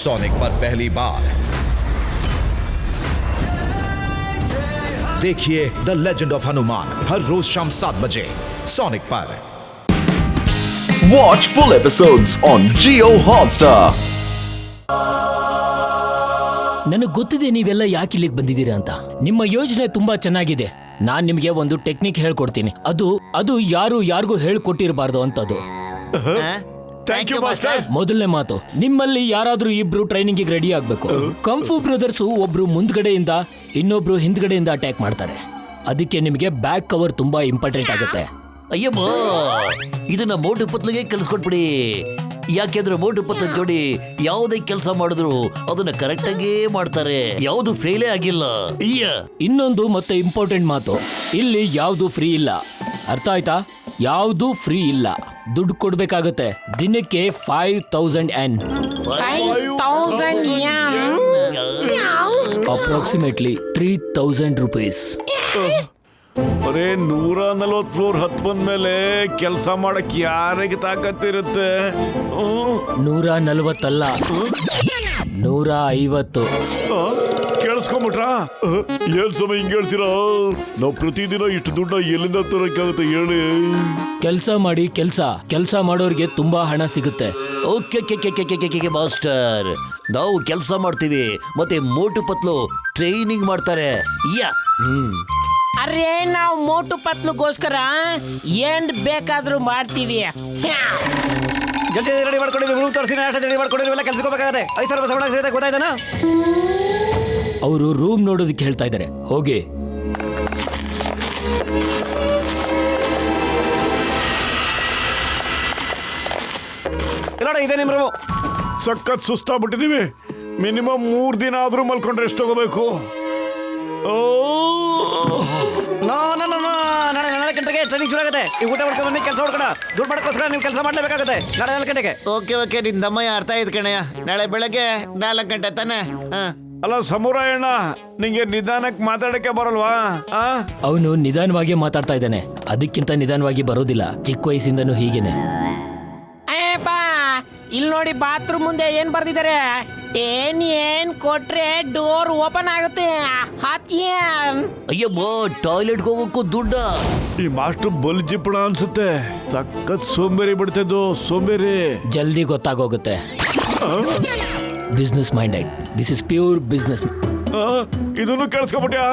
Sonic पर पहली बार देखिए द लेजेंड ऑफ हनुमान हर रोज शाम 7 बजे सोनिक पर। Watch full episodes on Jio Hotstar. ನನಗೆ ಗೊತ್ತಿದೆ ನೀವೆಲ್ಲ ಯಾಕೆ ಇಲ್ಲಿಗೆ ಬಂದಿದ್ದೀರಾ ಅಂತ. ನಿಮ್ಮ ಯೋಜನೆ ತುಂಬಾ ಚೆನ್ನಾಗಿದೆ. ನಾನ್ ನಿಮಗೆ ಒಂದು ಟೆಕ್ನಿಕ್ ಹೇಳ್ಕೊಡ್ತೀನಿ. ಅದು ಯಾರಿಗೂ ಹೇಳ್ಕೊಟ್ಟಿರಬಾರ್ದು ಅಂತದ್ದು. ಮೊದಲನೇ ಮಾತು, ನಿಮ್ಮಲ್ಲಿ ಯಾರಾದ್ರೂ ಇಬ್ರು ಟ್ರೈನಿಂಗ್ ರೆಡಿ ಆಗ್ಬೇಕು. ಕಂಫು ಬ್ರದರ್ಸ್ ಒಬ್ರು ಮುಂದ್ಗಡೆಯಿಂದ ಇನ್ನೊಬ್ರು ಹಿಂದ್ಗಡೆಯಿಂದ ಅಟ್ಯಾಕ್ ಮಾಡ್ತಾರೆ. ಅದಕ್ಕೆ ನಿಮಗೆ ಬ್ಯಾಕ್ ಕವರ್ ತುಂಬಾ ಇಂಪಾರ್ಟೆಂಟ್ ಆಗುತ್ತೆ. ಅಯ್ಯಮ್ಮ, ಇದನ್ನ ಮೋಟು ಪತ್ಲಿಗೆ ಕಲಿಸ್ಕೊಟ್ಬಿಡಿ. ಯಾಕೆಂದ್ರೆ ಮೋಟು ಪತ್ಲ ಜೋಡಿ ಯಾವುದೇ ಕೆಲಸ ಮಾಡಿದ್ರು ಅದನ್ನ ಕರೆಕ್ಟ್ ಆಗೇ ಮಾಡ್ತಾರೆ. ಯಾವುದು ಫೇಲೇ ಆಗಿಲ್ಲ. ಇನ್ನೊಂದು ಮತ್ತೆ ಇಂಪಾರ್ಟೆಂಟ್ ಮಾತು, ಇಲ್ಲಿ ಯಾವುದು ಫ್ರೀ ಇಲ್ಲ. ಅರ್ಥ ಆಯ್ತಾ? ಯಾವುದು ಫ್ರೀ ಇಲ್ಲ, ದುಡ್ಡು ಕೊಡ್ಬೇಕಾಗತ್ತೆ. ದಿನಕ್ಕೆ 5000 Yen, ಅಪ್ರಾಕ್ಸಿಮೇಟ್ಲಿ 3000 rupees. ಅರೆ 140 ಫ್ಲೋರ್ ಹತ್ತು ಬಂದ್ಮೇಲೆ ಕೆಲಸ ಮಾಡಕ್ ಯಾರಿಗೆ ತಾಕತ್ತಿರುತ್ತೆ? 140 ಅಲ್ಲ, 150. ಕೇಳಿಸ್ಕೊಂಬಿಟ್ರ? ಏನ್ ಸಮಯ ಹಿಂಗ್ ಹೇಳ್ತೀರಾ? ನಾವು ಪ್ರತಿದಿನ ಇಷ್ಟು ದುಡ್ಡ ಎಲ್ಲಿಂದ ತರಕ್ಕಾಗುತ್ತೆ ಹೇಳಿ? ಕೆಲಸ ಮಾಡಿ, ಕೆಲಸ ಮಾಡೋರ್ಗೆ ತುಂಬಾ ಹಣ ಸಿಗುತ್ತೆ. ಓಕೆ ಮಾಸ್ಟರ್, ನಾವು ಕೆಲಸ ಮಾಡ್ತೀವಿ, ಮತ್ತೆ ಮೋಟು ಪತ್ಲು ಟ್ರೈನಿಂಗ್ ಮಾಡ್ತಾರೆ. ಅರೆ ನಾವು ಮೋಟು ಪತ್ಲುಗೋಸ್ಕರ ಏನ್ ಬೇಕಾದ್ರೂ ಮಾಡ್ತೀವಿ. ಜಲ್ದಿ ರೆಡಿ ಮಾಡ್ಕೊಂಡಿವಿ, ರೂಮ್ ತೋರಿಸಿ ರೆಡಿ ಮಾಡ್ಕೊಂಡಿವಿ, ಎಲ್ಲ ಕೆಲಸಕ್ಕೆ ಹೋಗಬೇಕಾಗತ್ತೆ. 5000 ರೂಪಾಯಿ ಸಂಬಳ ಸಿಗುತ್ತೆ, ಗೊತ್ತಾಯ್ತಾನ? ಅವರು ರೂಮ್ ನೋಡೋದಕ್ಕೆ ಹೇಳ್ತಾ ಇದ್ದಾರೆ, ಹೋಗಿ. ಇಲ್ಲ ಇದೆ ನಿಮ್ ರೂಮು. ಸಖತ್ ಸುಸ್ತಾಗ್ಬಿಟ್ಟಿದೀವಿ. ಮಿನಿಮಮ್ 3 ದಿನ ಆದ್ರೂ ಮಲ್ಕೊಂಡ್ರೆ ಎಷ್ಟು ತಗೋಬೇಕು? ನಾಳೆ 4 ಗಂಟೆಗೆ ಟ್ರೈನಿಂಗ್ ಶುರು ಆಗುತ್ತೆ. ಈ ಊಟ ಮಾಡ್ಕೊಂಡು ಬನ್ನಿ, ಕೆಲಸ ಮಾಡ್ಕೊಣ. ದುಡ್ಡು ಮಾಡ್ಕೋಸ್ಕರ ನೀವು ಕೆಲಸ ಮಾಡ್ಲೇಬೇಕಾಗುತ್ತೆ. ನಾಳೆ 4 ಗಂಟೆಗೆ. ಓಕೆ ನಿನ್ ದಮ್ಮಯ್ಯ ಅರ್ಥ ಆಯ್ತು ಕಣಯ್ಯ. ನಾಳೆ ಬೆಳಗ್ಗೆ 4 ಗಂಟೆ ತಾನೆ? ಅಲ್ಲ ಸಮುರಾಯಣ್ಣ, ನಿಂಗೆ ನಿಧಾನಕ್ಕೆ ಮಾತಾಡಕ್ಕೆ ಬರಲ್ವಾ? ಅವನು ನಿಧಾನವಾಗಿ ಮಾತಾಡ್ತಾ ಇದ್ದಾನೆ, ಅದಕ್ಕಿಂತ ನಿಧಾನವಾಗಿ ಬರೋದಿಲ್ಲ. ಚಿಕ್ಕ ವಯಸ್ಸಿಂದನೂ ಹೀಗೇನೆ. ಇಲ್ಲಿ ನೋಡಿ, ಬಾತ್ರೂಮ್ ಮುಂದೆ ಏನ್ ಬರ್ದಿದ್ದಾರೆ? ಏನ್ ಕೊಟ್ರೆ ಡೋರ್ ಓಪನ್ ಆಗುತ್ತೆ. ಅಯ್ಯಮ್ಮ, ಟಾಯ್ಲೆಟ್ ಹೋಗೋಕ್ಕೂ ದುಡ್ಡ? ಈ ಮಾಸ್ಟರ್ ಬಲ್ ಜಿಪ್ಪಣ ಅನ್ಸುತ್ತೆ. ಸಖತ್ ಸೋಂಬೇರಿ ಬಿಡ್ತಿದ್ದು, ಸೋಂಬೇರಿ. ಜಲ್ದಿ ಗೊತ್ತಾಗೋಗುತ್ತೆ. Business minded, this is pure business. ಇದನ್ನು ಕೇಳಿಸ್ಕೊಬಿಟ್ಯಾ?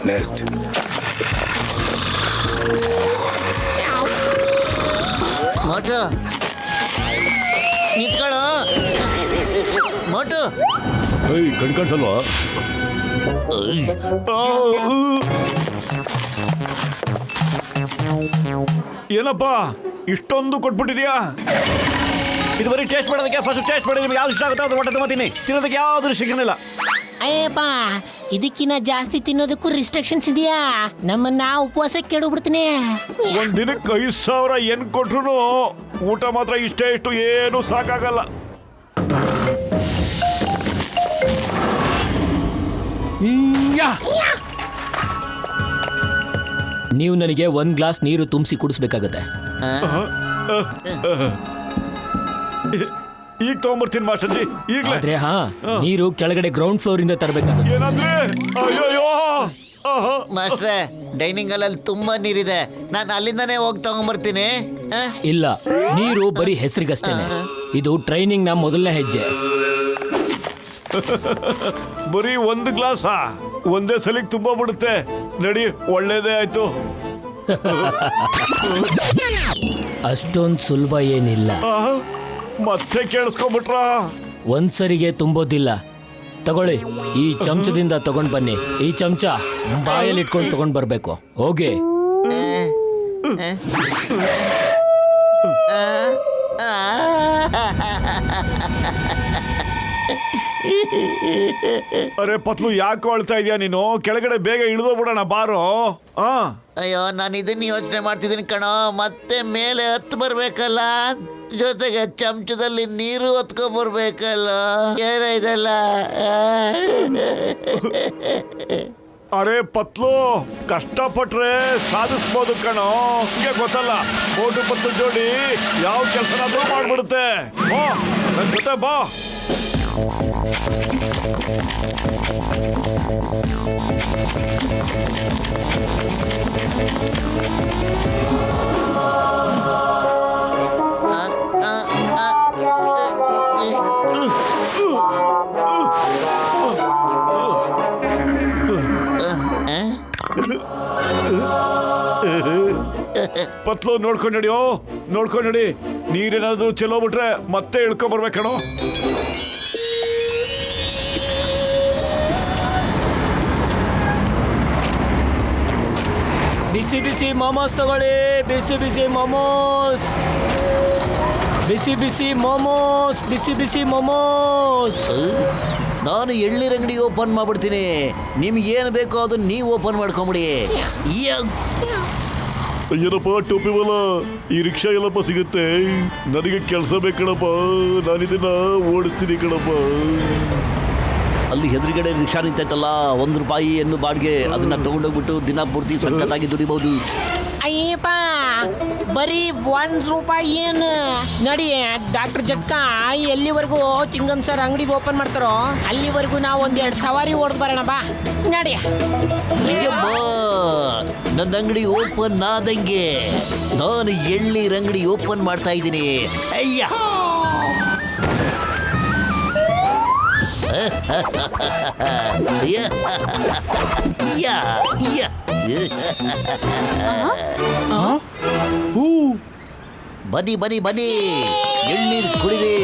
ನೆಕ್ಸ್ಟ್ ಮೋಟು ನಿಂತ್ಕೊಳ್ಳೋ. ಮೋಟು ಕಣ್ಸಲ್ವಾ? ಏನಪ್ಪಾ ಇಷ್ಟೊಂದು ಕೊಟ್ಬಿಟ್ಟಿದ್ಯಾ? ಇದು ಬರೀ ಟೇಸ್ಟ್ ಮಾಡೋದಕ್ಕೆ. ಫಸ್ಟ್ ಟೇಸ್ಟ್ ಮಾಡಿ, ನಿಮ್ಗೆ ಯಾವ್ದು ಇಷ್ಟ ಆಗುತ್ತೋ ಅದು ಹೊಟ್ಟೆ ತುಂಬ ತಿನ್ನಿ. ತಿನ್ನೋದಕ್ಕೆ ಯಾವ್ದು ರಿಸ್ಟ್ರಿಕ್ಷನ್ ಇಲ್ಲ. ಅಯ್ಯಪ್ಪ, ಇದಕ್ಕಿನ್ನ ಜಾಸ್ತಿ ತಿನ್ನೋದಕ್ಕೂ ರಿಸ್ಟ್ರಿಕ್ಷನ್ಸ್ ಇದೆಯಾ? ನಮ್ಮನ್ನ ಉಪವಾಸಕ್ಕೆ ಕೆಡಬಿಡ್ತೀನಿ. ಒಂದ್ ದಿನಕ್ಕೆ 5000 Yen ಕೊಟ್ರು ಊಟ ಮಾತ್ರ ಇಷ್ಟು ಏನು ಸಾಕಾಗಲ್ಲ. ನೀವು ನನಗೆ 1 ಗ್ಲಾಸ್ ನೀರು ತುಂಬಿಸಿ ಕುಡಿಸ್ಬೇಕಾಗತ್ತೆ. ಈಗ ತಗೊಂಬರ್ತೀನಿ ಮಾಸ್ಟರ್ಜಿ, ಈಗಲೇ. ಆದ್ರೆ ನೀರು ಕೆಳಗಡೆ ಗ್ರೌಂಡ್ ಫ್ಲೋರ್ ಇಂದ ತರಬೇಕಾಗುತ್ತೆ. ಏನಂದ್ರೆ? ಅಯ್ಯೋ ಮಾಸ್ಟ್ರೆ, ಡೈನಿಂಗ್ ಹಾಲಲ್ಲಿ ತುಂಬಾ ನೀರಿದೆ. ನಾನು ಅಲ್ಲಿಂದಾನೇ ಹೋಗಿ ತಗೊಂಡ್ಬರ್ತೀನಿ. ಇಲ್ಲ, ನೀರು ಬರೀ ಹೆಸರಿಗಷ್ಟೇನೆ. ಇದು ಟ್ರೈನಿಂಗ್ ನ ಮೊದಲನೇ ಹೆಜ್ಜೆ. ಬರೀ 1 ಗ್ಲಾಸಾ? ಒಂದೇ ಸಲಿಗೆ ತುಂಬಾ ಬಿಡುತ್ತೆ. ನಡಿ, ಒಳ್ಳೇದೇ ಆಯ್ತು. ಅಷ್ಟೊಂದು ಸುಲಭ ಏನಿಲ್ಲ. ಮತ್ತೆ ಕೇಳಿಸ್ಕೊಂಡ್ಬಿಟ್ರ? ಒಂದ್ಸರಿಗೆ ತುಂಬೋದಿಲ್ಲ. ತಗೊಳ್ಳಿ, ಈ ಚಮಚದಿಂದ ತಗೊಂಡ್ ಬನ್ನಿ. ಈ ಚಮಚ ಬಾಯಲ್ಲಿ ಇಟ್ಕೊಂಡು ತಗೊಂಡ್ ಬರ್ಬೇಕು. ಹೋಗಿ. ಅರೆ ಪತ್ಲು, ಯಾಕೆ ಅಳ್ತಾ ಇದೀಯ ನೀನು? ಕೆಳಗಡೆ ಬೇಗ ಇಳಿದೋಗ್ಬಿಡೋಣ ಬಾರೋ. ಅಯ್ಯೋ, ನಾನು ಇದನ್ನ ಯೋಚನೆ ಮಾಡ್ತಿದ್ದೀನಿ ಕಣೋ. ಮತ್ತೆ ಮೇಲೆ ಹತ್ತು ಬರ್ಬೇಕಲ್ಲ. ಜೊತೆಗೆ ಚಮಚದಲ್ಲಿ ನೀರು ಹೊತ್ಕೊಂಡ್ಬರ್ಬೇಕಲ್ಲ. ಏನ ಇದೆಲ್ಲ? ಅರೆ ಪತ್ಲು, ಕಷ್ಟಪಟ್ರೆ ಸಾಧಿಸ್ಬೋದು ಕಣೋ. ಹಿಂಗೆ ಗೊತ್ತಲ್ಲ, ಮೋಟು ಪತ್ಲು ಜೋಡಿ ಯಾವ ಕೆಲಸನಾದ್ರೂ ಮಾಡ್ಬಿಡುತ್ತೆ. ಬಾ ನನ್ ಜೊತೆ ಬಾ. ಪತ್ಲು ನೋಡ್ಕೊಂಡು ನಡಿಯೋ, ನೋಡ್ಕೊಂಡು ನಡಿ. ನೀರೇನಾದ್ರೂ ಚೆಲ್ಲೋಬಿಟ್ರೆ ಮತ್ತೆ ಇಳ್ಕೊಂಬರ್ಬೇಕಣೋ. ಬಿಸಿ ಬಿಸಿ ಮೋಮೋಸ್ ತಗೊಳ್ಳಿ, ಬಿಸಿ ಬಿಸಿ ಮೋಮೋಸ್, ಬಿಸಿ ಬಿಸಿ ಮೋಮೋಸ್, ಬಿಸಿ ಬಿಸಿ ಮೋಮೋಸ್. ನಾನು ಎಳ್ನೀರ್ ಅಂಗಡಿ ಓಪನ್ ಮಾಡ್ಬಿಡ್ತೀನಿ. ನಿಮ್ಗೆ ಏನು ಬೇಕೋ ಅದನ್ನ ನೀವು ಓಪನ್ ಮಾಡ್ಕೊಂಬಿಡಿ. ಏನಪ್ಪ ಟೋಪಿ ಬಲ, ಈ ರಿಕ್ಷಾ ಎಲ್ಲಪ್ಪ ಸಿಗುತ್ತೆ? ನನಗೆ ಕೆಲಸ ಬೇಕಣಪ್ಪ, ನಾನಿದನ್ನ ಓಡಿಸ್ತೀನಿ ಕಣಪ್ಪ. ಅಲ್ಲಿ ಎದುರುಗಡೆ ರಿಕ್ಷಾ ನಿಂತೈತಲ್ಲ, ₹1 ಎನ್ನು ಬಾಡಿಗೆ, ಅದನ್ನ ತಗೊಂಡೋಗ್ಬಿಟ್ಟು ದಿನ ಪೂರ್ತಿ ಸಖತ್ತಾಗಿ ದುಡಿಬಹುದು. ಅಯ್ಯಪ್ಪ, ಬರೀ ₹1 ಏನು? ನಡಿ ಡಾಕ್ಟರ್ ಜಟ್ಕ ಎಲ್ಲಿವರೆಗೂ ಚಿಂಗಮ್ ಸರ್ ಅಂಗಡಿ ಓಪನ್ ಮಾಡ್ತಾರೋ ಅಲ್ಲಿವರೆಗೂ ನಾವು 1-2 ಸವಾರಿ ಓಡ್ದು ಬರೋಣ. ಬಾ ನಡಿ. ನನ್ನ ಅಂಗಡಿ ಓಪನ್ ಆದಂಗೆ ನಾನು ಎಳ್ನೀರ್ ಅಂಗಡಿ ಓಪನ್ ಮಾಡ್ತಾ ಇದ್ದೀನಿ. ಅಯ್ಯ ಬನ್ನಿ ಬನ್ನಿ ಬನ್ನಿ, ಎಳ್ನೀರು ಕುಡಿರಿ.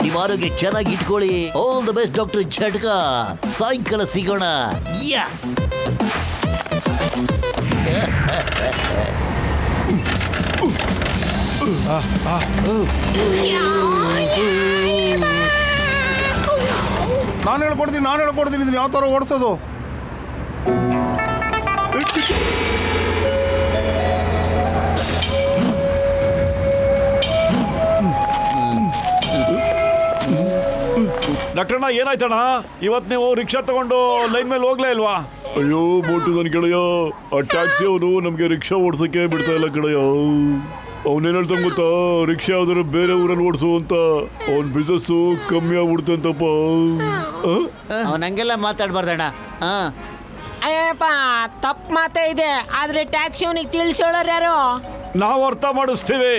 ನಿಮ್ಮ ಆರೋಗ್ಯ ಚೆನ್ನಾಗಿ ಇಟ್ಕೊಳ್ಳಿ. All the best doctor Jhatka. ಸಾಯಂಕಾಲ ಸಿಗೋಣ. ಯಾ ನಾನು ಹೇಳ್ಕೊಡ್ತೀನಿ ಇದನ್ನ ಯಾವ ಥರ ಓಡಿಸೋದು. ಡಾಕ್ಟರ್ನ ಏನಾಯ್ತಣ್ಣ? ಇವತ್ತು ನೀವು ರಿಕ್ಷಾ ತಗೊಂಡು ಲೈನ್ ಮೇಲೆ ಹೋಗ್ಲೇ ಇಲ್ವಾ? ಅಯ್ಯೋ ಮೋಟು ನನ್ನ ಗೆಳೆಯ, ಆ ಟ್ಯಾಕ್ಸಿ ಅವನು ನಮ್ಗೆ ರಿಕ್ಷಾ ಓಡ್ಸಕ್ಕೆ ಬಿಡ್ತಾ ಇಲ್ಲ ಕಡೆಯ. ಅವನೇನ್ ಹೇಳ್ತಾನೆ ಗೊತ್ತಾ, ರಿಕ್ಷಾ ಯಾವ್ದಾದ್ರು ಬೇರೆ ಊರಲ್ಲಿ ಓಡಿಸು ಅಂತ. ಅವನ್ ಬಿಸ್ನೆಸ್ ಕಮ್ಮಿ ಆಗ್ಬಿಡುತ್ತೆ ಅಂತಪ್ಪ. ಅವನಂಗೆಲ್ಲ ಮಾತಾಡ್ಬಾರ್ದಣ್ಣ. ಅಯ್ಯಪ್ಪ, ತಪ್ಪು ಮಾತೇ ಇದೆ. ಆದ್ರೆ ಟ್ಯಾಕ್ಸಿ ಅವನಿಗೆ ತಿಳಿಸೋಳರು ಯಾರು? ನಾವು ಅರ್ಥ ಮಾಡಿಸ್ತೀವಿ.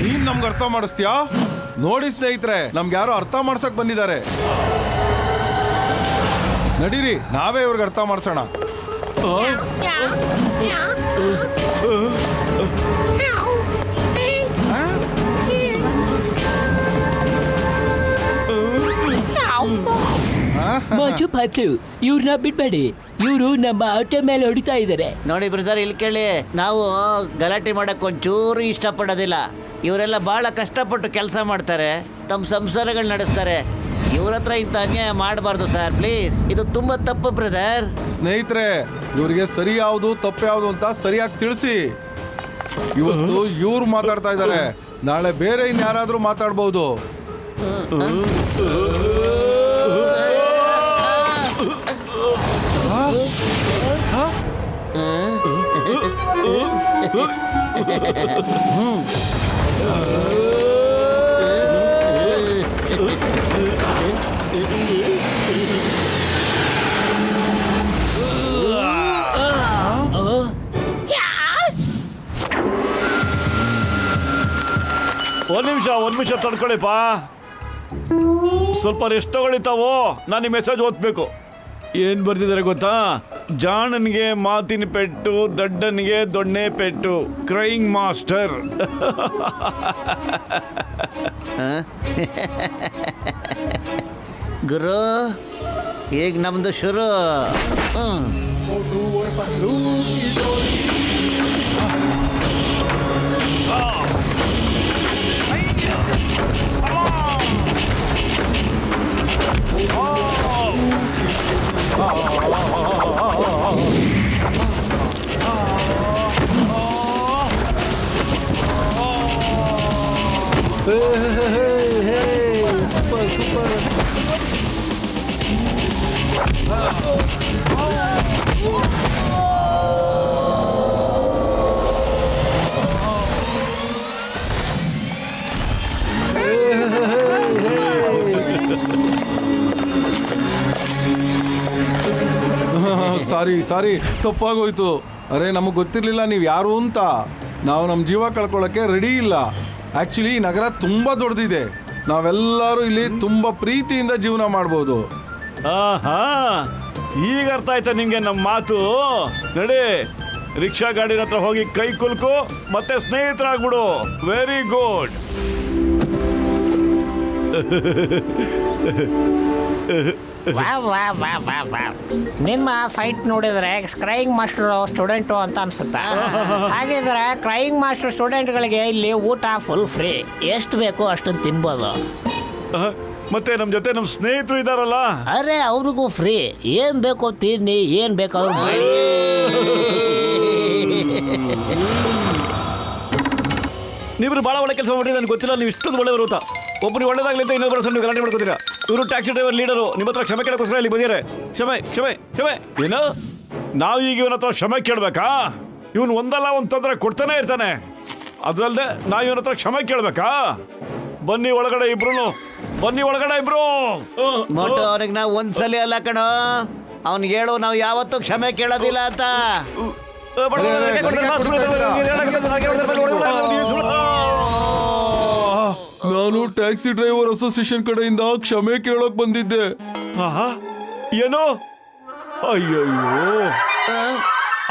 ನೀನ್ ನಮ್ಗೆ ಅರ್ಥ ಮಾಡಿಸ್ತೀಯಾ? ನೋಡಿ ಸ್ನೇಹಿತರೆ, ನಮ್ಗೆ ಯಾರೋ ಅರ್ಥ ಮಾಡ್ಸಕ್ ಬಂದಿದ್ದಾರೆ. ನಡೀರಿ, ನಾವೇ ಇವ್ರಿಗೆ ಅರ್ಥ ಮಾಡ್ಸೋಣ. ಮೋಟು ಪತ್ಲು, ಇವ್ರನ್ನ ಬಿಡ್ಬೇಡಿ. ಇವರು ನಮ್ಮ ಆಟೋ ಮೇಲೆ ಹೊಡಿತಾ ಇದ್ದಾರೆ. ನೋಡಿ ಬ್ರದರ್, ಇಲ್ಲಿ ಕೇಳಿ, ನಾವು ಗಲಾಟೆ ಮಾಡಕ್ ಒಂಚೂರು ಇಷ್ಟಪಡೋದಿಲ್ಲ. ಇವರೆಲ್ಲ ಬಹಳ ಕಷ್ಟಪಟ್ಟು ಕೆಲಸ ಮಾಡ್ತಾರೆ, ತಮ್ಮ ಸಂಸಾರಗಳು ನಡೆಸ್ತಾರೆ. ಇವ್ರ ಹತ್ರ ಇಂಥ ಅನ್ಯಾಯ ಮಾಡಬಾರ್ದು ಸರ್, ಪ್ಲೀಸ್. ಇದು ತುಂಬಾ ತಪ್ಪು ಬ್ರದರ್. ಸ್ನೇಹಿತರೆ, ಇವ್ರಿಗೆ ಸರಿ ಯಾವುದು ತಪ್ಪು ಯಾವುದು ಅಂತ ಸರಿಯಾಗಿ ತಿಳಿಸಿ. ಇವತ್ತು ಇವ್ರು ಮಾತಾಡ್ತಾ ಇದ್ದಾರೆ, ನಾಳೆ ಬೇರೆ ಇನ್ಯಾರಾದ್ರೂ ಮಾತಾಡ್ಬಹುದು. ಒಂದ್ ನಿಮಿಷ ತಡ್ಕೊಳ್ಳಿಪ್ಪ. ಸ್ವಲ್ಪ ರೆಸ್ಟ್ ತಗೊಳ್ಳಿತಾವೋ, ನಾನು ಈ ಮೆಸೇಜ್ ಓದ್ಬೇಕು. ಏನ್ ಬರ್ತಿದ್ದಾರೆ ಗೊತ್ತಾ? ಜಾಣನಿಗೆ ಮಾತಿನ ಪೆಟ್ಟು, ದಡ್ಡನಿಗೆ ದೊಣ್ಣೆ ಪೆಟ್ಟು. Crying master. ಗುರು, ಈಗ ನಮ್ದು ಶುರು. Super super. ಸಾರಿ ಸಾರಿ, ತಪ್ಪಾಗೋಯ್ತು. ಅರೆ, ನಮಗೆ ಗೊತ್ತಿರಲಿಲ್ಲ ನೀವು ಯಾರು ಅಂತ. ನಾವು ನಮ್ಮ ಜೀವ ಕಳ್ಕೊಳ್ಳೋಕ್ಕೆ ರೆಡಿ ಇಲ್ಲ. ಆ್ಯಕ್ಚುಲಿ ಈ ನಗರ ತುಂಬ ದೊಡ್ಡದಿದೆ. ನಾವೆಲ್ಲರೂ ಇಲ್ಲಿ ತುಂಬ ಪ್ರೀತಿಯಿಂದ ಜೀವನ ಮಾಡ್ಬೋದು. ಆಹಾ, ಈಗ ಅರ್ಥ ಆಯ್ತಾ ನಿಂಗೆ ನಮ್ಮ ಮಾತು. ನಡಿ, ರಿಕ್ಷಾ ಗಾಡಿನ ಹತ್ರ ಹೋಗಿ ಕೈ ಕುಲ್ಕು ಮತ್ತೆ ಸ್ನೇಹಿತರಾಗ್ಬಿಡು. Very good. ನಿಮ್ಮ ಫೈಟ್ ನೋಡಿದ್ರೆ ಕ್ರೈಯಿಂಗ್ ಮಾಸ್ಟರ್ ಸ್ಟೂಡೆಂಟು ಅಂತ ಅನ್ಸುತ್ತಾ? ಹಾಗಿದ್ರೆ ಕ್ರೈಯಿಂಗ್ ಮಾಸ್ಟರ್ ಸ್ಟೂಡೆಂಟ್ಗಳಿಗೆ ಇಲ್ಲಿ ಊಟ ಫುಲ್ ಫ್ರೀ. ಎಷ್ಟು ಬೇಕೋ ಅಷ್ಟನ್ನು ತಿನ್ಬೋದು. ಮತ್ತೆ ನಮ್ಮ ಜೊತೆ ನಮ್ಮ ಸ್ನೇಹಿತರು ಇದಾರಲ್ಲ, ಅರೆ ಅವ್ರಿಗೂ ಫ್ರೀ. ಏನ್ ಬೇಕೋ ತಿನ್ನಿ, ಏನ್ ಬೇಕಾದ್ರೂ ಮಾಡಿ. ನೀವಿಬ್ರು ಭಾಳ ಒಳ್ಳೆ ಕೆಲಸ ಮಾಡಿ. ನನಗೆ ಗೊತ್ತಿಲ್ಲ ನೀವು ಇಷ್ಟೊಂದು ಒಳ್ಳೆಯವರು ಅಂತ. ಒಬ್ಬರಿಗೆ ಒಳ್ಳೇದಾಗಲಿ ಅಂತ ಇನ್ನೊಬ್ಬರ ನೀವು ಗಲಾಟೆ ಮಾಡ್ಕೋತೀರಾ. ಇವರು ಟ್ಯಾಕ್ಸಿ ಡ್ರೈವರ್ ಲೀಡರು. ನಿಮ್ಮ ಹತ್ರ ಕ್ಷಮೆ ಕೇಳೋಕ್ಕೋಸ್ಕರ ಇಲ್ಲಿ ಬಂದಿದ್ದಾರೆ. ಕ್ಷಮೆ ಕ್ಷಮೆ ಕ್ಷಮೆ. ಏನು ನಾವು ಈಗ ಇವನ ಹತ್ರ ಕ್ಷಮೆ ಕೇಳ್ಬೇಕಾ? ಇವನು ಒಂದಲ್ಲ ಒಂದು ತೊಂದರೆ ಕೊಡ್ತಾನೆ ಇರ್ತಾನೆ. ಅದಲ್ಲದೆ ನಾವು ಇವನ ಹತ್ರ ಕ್ಷಮೆ ಕೇಳ್ಬೇಕಾ? ಬನ್ನಿ ಒಳಗಡೆ ಇಬ್ರು, ಬನ್ನಿ ಒಳಗಡೆ ಇಬ್ರು. ಮೊಟ್ಟು ಅವ್ರಿಗೆ ನಾವು ಒಂದ್ಸಲಿ ಅಲ್ಲ ಕಣೋ, ಅವ್ನಿಗೆ ಹೇಳು ನಾವು ಯಾವತ್ತೂ ಕ್ಷಮೆ ಕೇಳೋದಿಲ್ಲ ಅಂತ. ನಾನು ಟ್ಯಾಕ್ಸಿ ಡ್ರೈವರ್ ಅಸೋಸಿಯೇಷನ್ ಕಡೆಯಿಂದ ಕ್ಷಮೆ ಕೇಳೋಕ್ ಬಂದಿದ್ದೆ. ಏನು? ಅಯ್ಯಯ್ಯೋ,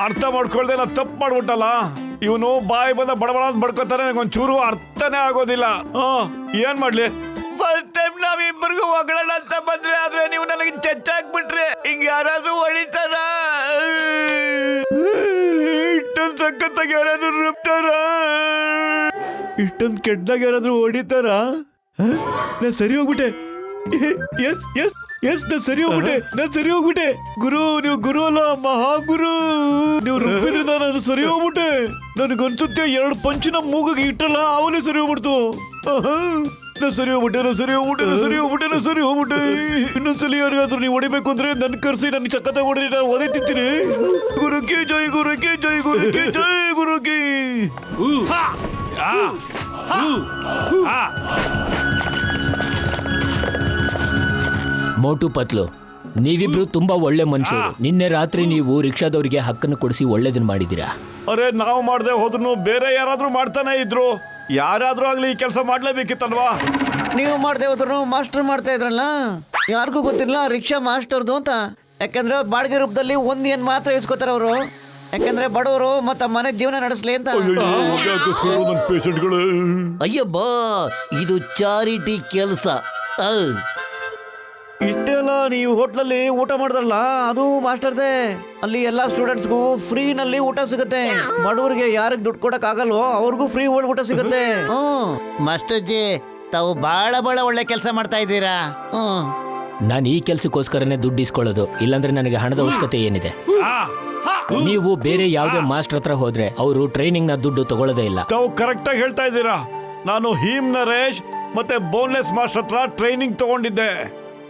ಅರ್ಥ ಮಾಡ್ಕೊಳ್ದೆ ನಾ ತಪ್ಪು ಮಾಡ್ಬಿಟ್ಟಲ್ಲ. ಇವನು ಬಾಯಿ ಬಂದ ಬಡಬಡ ಅಂತ ಬಡ್ಕೋತಾನೆ. ನನಗೊಂಚೂರು ಅರ್ಥನೇ ಆಗೋದಿಲ್ಲ. ಏನ್ ಮಾಡ್ಲಿ? ಫಸ್ಟ್ ಟೈಮ್ ನಾವಿಬ್ಬರಿಗೂ ಹೊಗಳೋಣ ಅಂತ ಬಂದ್ರೆ, ಆದ್ರೆ ನೀವು ನನಗೆ ಚೆಚ್ಚಾಕ್ಬಿಟ್ರೆ ಹಿಂಗ ಯಾರಾದ್ರೂ ಹೊಡಿತಾರ? ಇಷ್ಟೊಂದು ಸಖತ್ತಾಗಿ ಯಾರಾದ್ರೂ ರುಬ್ತಾರ? ಇಷ್ಟೊಂದು ಕೆಟ್ಟದಾಗ ಯಾರಾದ್ರೂ ಹೊಡಿತಾರ? ನಾ ಸರಿ ಹೋಗ್ಬಿಟ್ಟೆ. ಎಸ್ ಎಸ್ ಎಸ್, ನಾ ಸರಿ ಹೋಗ್ಬಿಟ್ಟೆ. ಗುರು, ನೀವು ಗುರು ಅಲ್ಲ, ಮಹಾಗುರು. ನೀವು ರುಬ್ಬಿದ್ರಿಂದ ನಾನು ಸರಿ ಹೋಗ್ಬಿಟ್ಟೆ. ನನಗನ್ಸುತ್ತೆ 2 ಪಂಚಿನ ಮೂಗಿಗೆ ಇಟ್ಟಲ್ಲ, ಅವನೇ ಸರಿ ಹೋಗ್ಬಿಡ್ತು. ನಾ ಸರಿ ಹೋಗ್ಬಿಟ್ಟೆ. ಇನ್ನೊಂದ್ಸಲಿ ಯಾರಿಗಾದ್ರೂ ನೀವು ಹೊಡಿಬೇಕು ಅಂದ್ರೆ ನನ್ ಕರ್ಸಿ, ನನ್ ಚಕ್ಕತ್ತ ಹೊಡ್ರಿ, ನಾನು ಒದೆ ತಿಂತೀನಿ. ಗುರು ಕಿ ಜೈ, ಗುರು ಕಿ ಜೈ, ಗುರು ಕಿ ಜೈ, ಗುರು ಕಿ. ಮೋಟು ಪತ್ಲು, ನೀವಿಬ್ರು ತುಂಬಾ ಒಳ್ಳೆ ಮನುಷ್ಯರು. ನಿನ್ನೆ ರಾತ್ರಿ ನೀವು ರಿಕ್ಷಾದವರಿಗೆ ಹಕ್ಕನ್ನು ಕೊಡಿಸಿ ಒಳ್ಳೇದನ್ನ ಮಾಡಿದ್ದೀರಾ. ಅರೆ, ನಾವು ಮಾಡದೆ ಹೋದ್ರು ಬೇರೆ ಯಾರಾದ್ರೂ ಮಾಡ್ತಾನೆ ಇದ್ರು. ಯಾರಾದ್ರೂ ಆಗ್ಲಿ ಈ ಕೆಲಸ ಮಾಡ್ಲೇಬೇಕಿತ್ತಲ್ವಾ? ನೀವು ಮಾಡದೆ ಹೋದ್ರು ಮಾಸ್ಟರ್ ಮಾಡ್ತಾ ಇದ್ರಲ್ಲ, ಯಾರಿಗೂ ಗೊತ್ತಿಲ್ಲ ರಿಕ್ಷಾ ಮಾಸ್ಟರ್ದು ಅಂತ. ಯಾಕಂದ್ರೆ ಬಾಡಿಗೆ ರೂಪದಲ್ಲಿ ಏನ್ ಮಾತ್ರ ಇಸ್ಕೋತಾರ ಅವರು. ಯಾಕಂದ್ರೆ ಬಡವರು ಮತ್ತ ಮನೆ ಜೀವನ ನಡೆಸಲಿ ಅಂತ. ಅಯ್ಯಬ್ಬ, ಇದು ಚಾರಿಟಿ ಕೆಲಸ. ಇಷ್ಟೆಲ್ಲ ನೀವು ಹೋಟ್ಲಲ್ಲಿ ಊಟ ಮಾಡಿದ್ರಲ್ಲ, ಅದು ಮಾಸ್ಟರ್ದೆ. ಅಲ್ಲಿ ಎಲ್ಲಾ ಸ್ಟೂಡೆಂಟ್ಸ್ಗೂ ಫ್ರೀನಲ್ಲಿ ಊಟ ಸಿಗುತ್ತೆ. ಬಡವರಿಗೆ ಯಾರಿಗೆ ದುಡ್ಡು ಕೊಡಕ್ ಆಗಲ್ವೋ ಅವ್ರಿಗೂ ಫ್ರೀ ಊಟ ಸಿಗುತ್ತೆ. ಮಾಸ್ಟರ್ ಜಿ, ತಾವು ಬಹಳ ಒಳ್ಳೆ ಕೆಲಸ ಮಾಡ್ತಾ ಇದ್ದೀರಾ. ನಾನು ಈ ಕೆಲ್ಸಕ್ಕೋಸ್ಕರನೇ ದುಡ್ಡು ಇಸ್ಕೊಳ್ಳೋದು, ಇಲ್ಲಾಂದ್ರೆ ನನಗೆ ಹಣದ ಅವಶ್ಯಕತೆ ಏನಿದೆ? ನೀವು ಬೇರೆ ಯಾವುದೇ ಮಾಸ್ಟರ್ ಹತ್ರ ಹೋದ್ರೆ ಅವರು ಟ್ರೈನಿಂಗ್ ನ ದುಡ್ಡು ತಗೊಳ್ಳೋದೇ ಇಲ್ಲ. ತಾವು ಕರೆಕ್ಟ್ ಆಗಿ ಹೇಳ್ತಾ ಇದ್ದೀರಾ. ನಾನು ಹೀಮ್ ನರೇಶ್ ಮತ್ತೆ ಬೋನ್ಲೆಸ್ ಮಾಸ್ಟರ್ ಹತ್ರ ಟ್ರೈನಿಂಗ್ ತಗೊಂಡಿದ್ದೆ.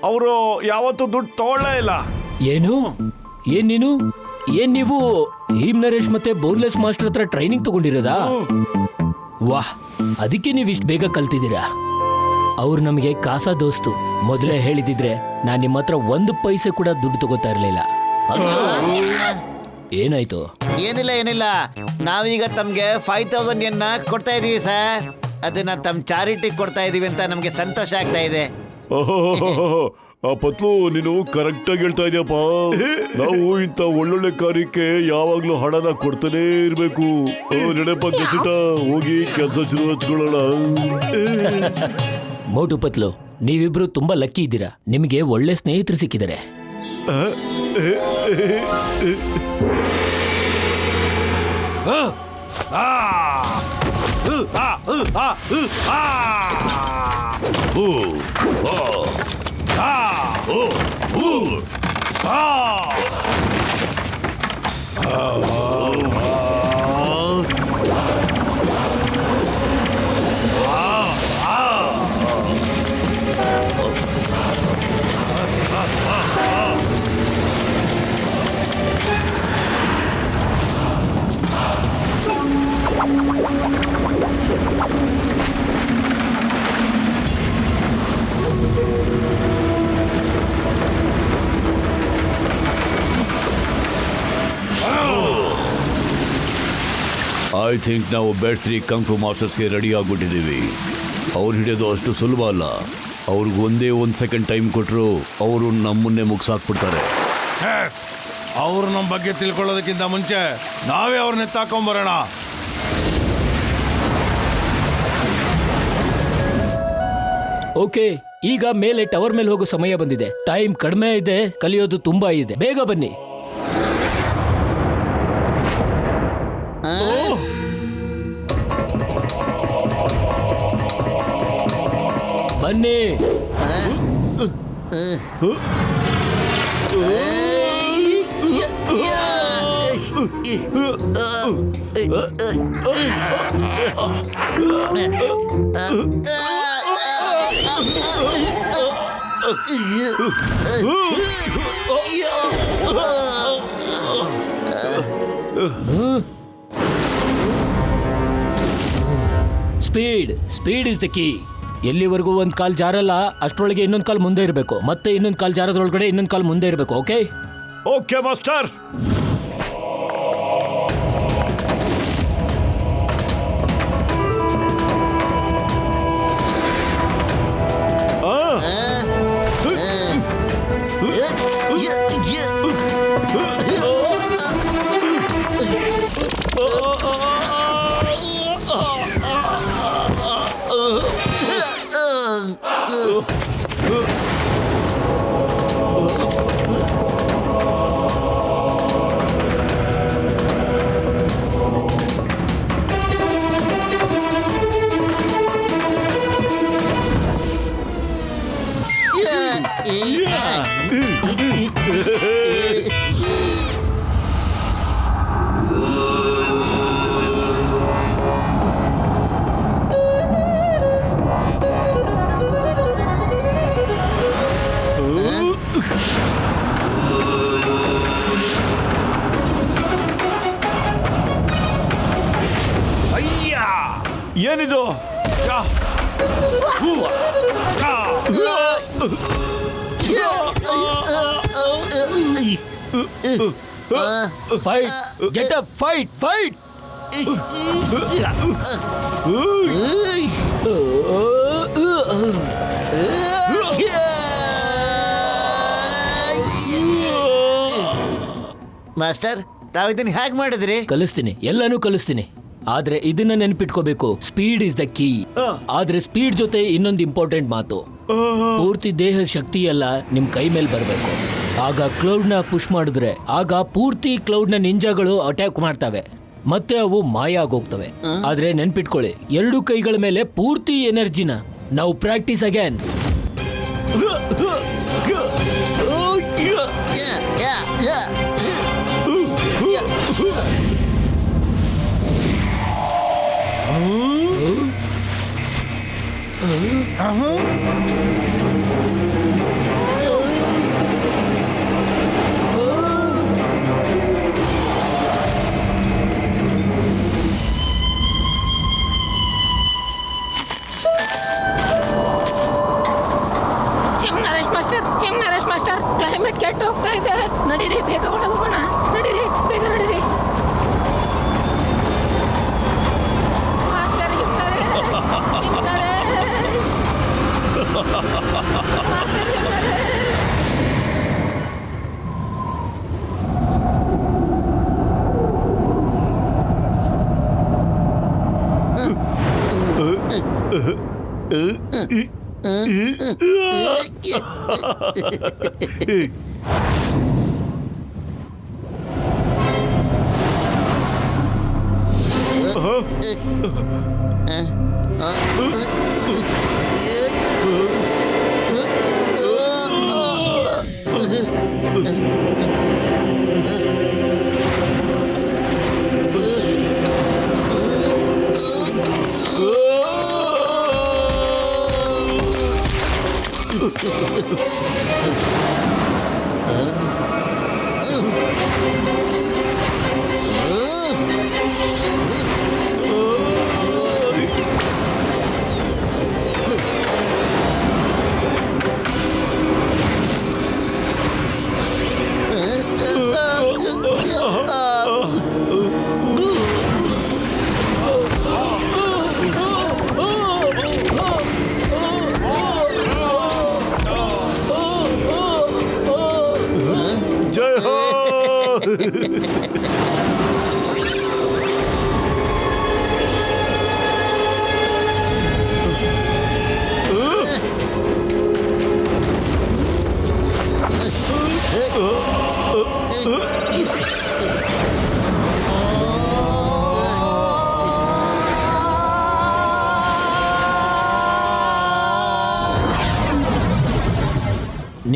ಅವರು ಯಾವತ್ತೂ ದುಡ್ಡು ತಗೊಳ್ಳೇ ಇಲ್ಲ. ಏನ್ ನೀವು ಹೀಮ್ ನರೇಶ್ ಮತ್ತೆ ಬೋನ್ಲೆಸ್ ಮಾಸ್ಟರ್ ಹತ್ರ ಟ್ರೈನಿಂಗ್ ತಗೊಂಡಿರೋದಾ? ವಾಹ್, ಅದಕ್ಕೆ ನೀವು ಇಷ್ಟು ಬೇಗ ಕಲ್ತಿದ್ದೀರಾ. ಅವ್ರು ನಮಗೆ ಕಾಸಾ ದೋಸ್ತು. ಮೊದಲೇ ಹೇಳಿದಿದ್ರೆ ನಾನು ನಿಮ್ಮ ಹತ್ರ 1 ಪೈಸೆ ಕೂಡ ದುಡ್ಡು ತಗೋತಾ ಇರ್ಲಿಲ್ಲ. ಏನಾಯ್ತು? ಏನಿಲ್ಲ, ನಾವೀಗ ತಮ್ಗೆ 5000 yen ಕೊಡ್ತಾ ಇದೀವಿ ಸರ್. ಅದನ್ನ ತಮ್ಮ ಚಾರಿಟಿ ಕೊಡ್ತಾ ಇದೀವಿ ಅಂತ ನಮ್ಗೆ ಸಂತೋಷ ಆಗ್ತಾ ಇದೆ. ಆ ಪತ್ಲು, ನೀನು ಕರೆಕ್ಟ್ ಆಗಿ ಹೇಳ್ತಾ ಇದೀಯಪ್ಪ. ನಾವು ಇಂಥ ಒಳ್ಳೊಳ್ಳೆ ಕಾರ್ಯಕ್ಕೆ ಯಾವಾಗ್ಲೂ ಹಣನ ಕೊಡ್ತಾನೆ ಇರ್ಬೇಕು. ನಡೆಪ ಗಸಿಟ, ಹೋಗಿ ಕೆಲಸ ಶುರು ಹಚ್ಕೊಳ್ಳೋಣ. ಮೋಟು ಪತ್ಲು, ನೀವಿಬ್ರು ತುಂಬಾ ಲಕ್ಕಿ ಇದ್ದೀರಾ. ನಿಮಗೆ ಒಳ್ಳೆ ಸ್ನೇಹಿತರು ಸಿಕ್ಕಿದ್ದಾರೆ. ಐ ಥಿಂಕ್ ನಾವು ಬೆಸ್ಟ್ 3 ಕಂಗ್ ಫು ಮಾಸ್ಟರ್ಸ್ಗೆ ರೆಡಿ ಆಗ್ಬಿಟ್ಟಿದ್ದೀವಿ. ಅವ್ರು ಹಿಡಿಯೋದು ಅಷ್ಟು ಸುಲಭ ಅಲ್ಲ. ಅವ್ರಿಗೆ ಒಂದೇ 1 ಸೆಕೆಂಡ್ ಟೈಮ್ ಕೊಟ್ಟರು ಅವರು ನಮ್ಮನ್ನೇ ಮುಗಿಸಾಕ್ಬಿಡ್ತಾರೆ. ಅವ್ರು ನಮ್ಮ ಬಗ್ಗೆ ತಿಳ್ಕೊಳ್ಳೋದಕ್ಕಿಂತ ಮುಂಚೆ ನಾವೇ ಅವ್ರನ್ನ ಎತ್ತಾಕೊಂಬರೋಣ. ಓಕೆ, ಈಗ ಮೇಲೆ ಟವರ್ ಮೇಲೆ ಹೋಗೋ ಸಮಯ ಬಂದಿದೆ. ಟೈಮ್ ಕಡಿಮೆ ಇದೆ, ಕಲಿಯೋದು ತುಂಬಾ ಇದೆ. ಬೇಗ ಬನ್ನಿ. ಬನ್ನಿ. Speed is the key. ಎಲ್ಲಿವರೆಗೂ ಒಂದ್ ಕಾಲ್ ಜಾರಲ್ಲ ಅಷ್ಟರೊಳಗೆ ಇನ್ನೊಂದ್ ಕಾಲ್ ಮುಂದೆ ಇರಬೇಕು, ಮತ್ತೆ ಇನ್ನೊಂದ್ ಕಾಲ್ ಜಾರದ್ರೊಳಗಡೆ ಇನ್ನೊಂದ್ ಕಾಲ್ ಮುಂದೆ ಇರಬೇಕು. Okay okay master. ಏನಿದು? Fight, get up, fight, fight. Master, ತಾವು ಇದನ್ನ ಹೇಗೆ ಮಾಡಿದ್ರಿ? ಕಲಿಸ್ತೀನಿ, ಎಲ್ಲಾನು ಕಲಿಸ್ತೀನಿ. ಆದ್ರೆ ಇದನ್ನ ನೆನ್ಪಿಟ್ಕೋಬೇಕು, ಸ್ಪೀಡ್ ಇಸ್ ದ ಕೀ. ಆದ್ರೆ ಸ್ಪೀಡ್ ಜೊತೆ ಇನ್ನೊಂದು ಇಂಪಾರ್ಟೆಂಟ್ ಮಾತು, ಪೂರ್ತಿ ದೇಹದ ಶಕ್ತಿ ಎಲ್ಲ ನಿಮ್ ಕೈ ಮೇಲೆ ಬರ್ಬೇಕು. ಆಗ ಕ್ಲೌಡ್ ನ ಪುಷ್ ಮಾಡಿದ್ರೆ ಆಗ ಪೂರ್ತಿ ಕ್ಲೌಡ್ ನ ನಿಂಜಾಗಳು ಅಟ್ಯಾಕ್ ಮಾಡ್ತವೆ, ಮತ್ತೆ ಅವು ಮಾಯ ಆಗೋಗ್ತವೆ. ಆದ್ರೆ ನೆನ್ಪಿಟ್ಕೊಳ್ಳಿ, 2 ಕೈಗಳ ಮೇಲೆ ಪೂರ್ತಿ ಎನರ್ಜಿನ ನಾವು practice again. Naresh master, climate ಕೆಟ್ಟ ಹೋಗ್ತಾ ಇದೆ. ನಡೀರಿ, ಬೇಗ ಒಳಗೆ ಹೋಗೋಣ. ನಡೀರಿ, ಬೇಗ ನಡೀರಿ. ಮಾಸ್ಟರ್,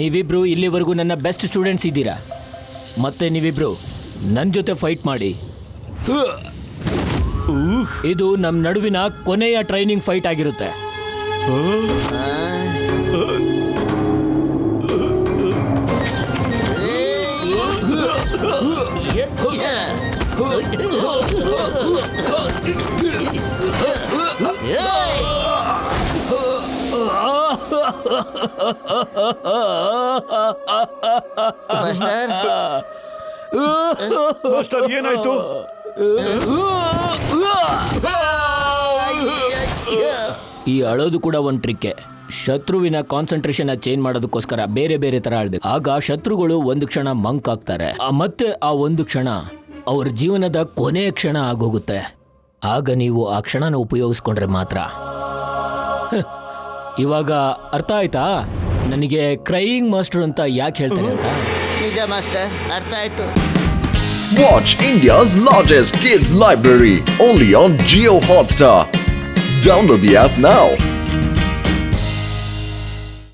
ನೀವಿಬ್ರು ಇಲ್ಲಿವರೆಗೂ ನನ್ನ ಬೆಸ್ಟ್ ಸ್ಟೂಡೆಂಟ್ಸ್ ಇದ್ದೀರಾ. ಮತ್ತೆ ನೀವಿಬ್ರು ನನ್ನ ಜೊತೆ ಫೈಟ್ ಮಾಡಿ. ಇದು ನಮ್ಮ ನಡುವಿನ ಕೊನೆಯ ಟ್ರೈನಿಂಗ್ ಫೈಟ್ ಆಗಿರುತ್ತೆ. ಮಾಸ್ಟರ್ ಏನಾಯ್ತು? ಈ ಅಳೋದು ಕೂಡ ಒಂದು ಟ್ರಿಕ್ಕೆ. ಶತ್ರುವಿನ ಕಾನ್ಸಂಟ್ರೇಷನ್ ಚೇಂಜ್ ಮಾಡೋದಕ್ಕೋಸ್ಕರ ಬೇರೆ ಬೇರೆ ತರ ಆಳ್ಬೇಕು. ಆಗ ಶತ್ರುಗಳು ಒಂದು ಕ್ಷಣ ಮಂಕ್ ಆಗ್ತಾರೆ, ಮತ್ತೆ ಆ ಒಂದು ಕ್ಷಣ ಅವ್ರ ಜೀವನದ ಕೊನೆಯ ಕ್ಷಣ ಆಗೋಗುತ್ತೆ. ಆಗ ನೀವು ಆ ಕ್ಷಣನ ಉಪಯೋಗಿಸ್ಕೊಂಡ್ರೆ ಮಾತ್ರ. ಇವಾಗ ಅರ್ಥ ಆಯ್ತಾ ನನಗೆ ಕ್ರೈಯಿಂಗ್ ಮಾಸ್ಟರ್ ಅಂತ ಯಾಕೆ ಹೇಳ್ತಾರೆ ಅಂತ? ನಿಜ ಮಾಸ್ಟರ್, ಅರ್ಥ ಆಯ್ತು. Watch India's largest kids library only on Jio Hotstar. Download the app now.